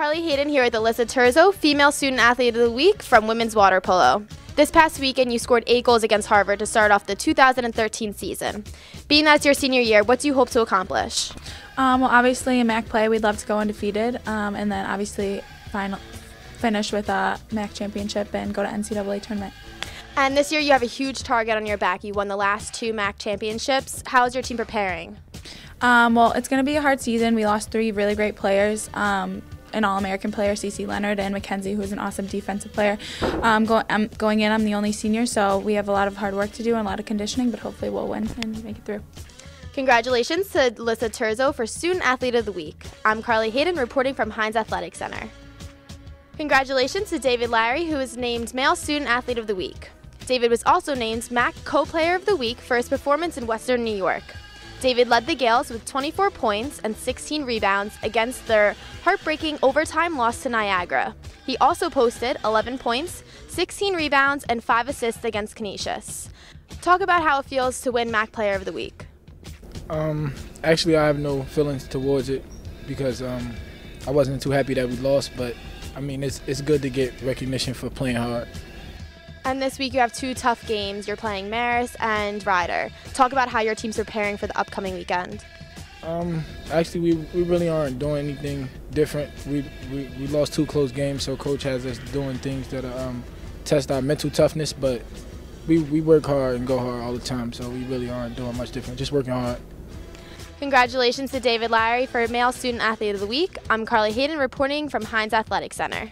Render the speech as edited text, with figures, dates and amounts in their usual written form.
Carly Hayden here with Alyssa Turzo, Female Student Athlete of the Week from Women's Water Polo. This past weekend, you scored 8 goals against Harvard to start off the 2013 season. Being that it's your senior year, what do you hope to accomplish? Well, obviously in MAC play, we'd love to go undefeated, and then obviously finish with a MAC championship and go to NCAA tournament. And this year, you have a huge target on your back. You won the last 2 MAC championships. How is your team preparing? Well, it's going to be a hard season. We lost 3 really great players. An All-American player, CeCe Leonard, and Mackenzie, who is an awesome defensive player. Going in, I'm the only senior, so we have a lot of hard work to do and a lot of conditioning, but hopefully we'll win and make it through. Congratulations to Alyssa Turzo for Student Athlete of the Week. I'm Carly Hayden reporting from Hines Athletic Center. Congratulations to David Larry, who was named Male Student Athlete of the Week. David was also named MAC Co-Player of the Week for his performance in Western New York. David led the Gales with 24 points and 16 rebounds against their heartbreaking overtime loss to Niagara. He also posted 11 points, 16 rebounds, and 5 assists against Canisius. Talk about how it feels to win MAC Player of the Week. Actually, I have no feelings towards it because I wasn't too happy that we lost, but I mean, it's good to get recognition for playing hard. And this week you have 2 tough games. You're playing Marist and Rider. Talk about how your team's preparing for the upcoming weekend. Actually, we really aren't doing anything different. We lost 2 close games, so Coach has us doing things that test our mental toughness, but we work hard and go hard all the time, so we really aren't doing much different, just working hard. Congratulations to David Larry for Male Student Athlete of the Week. I'm Carly Hayden reporting from Hines Athletic Center.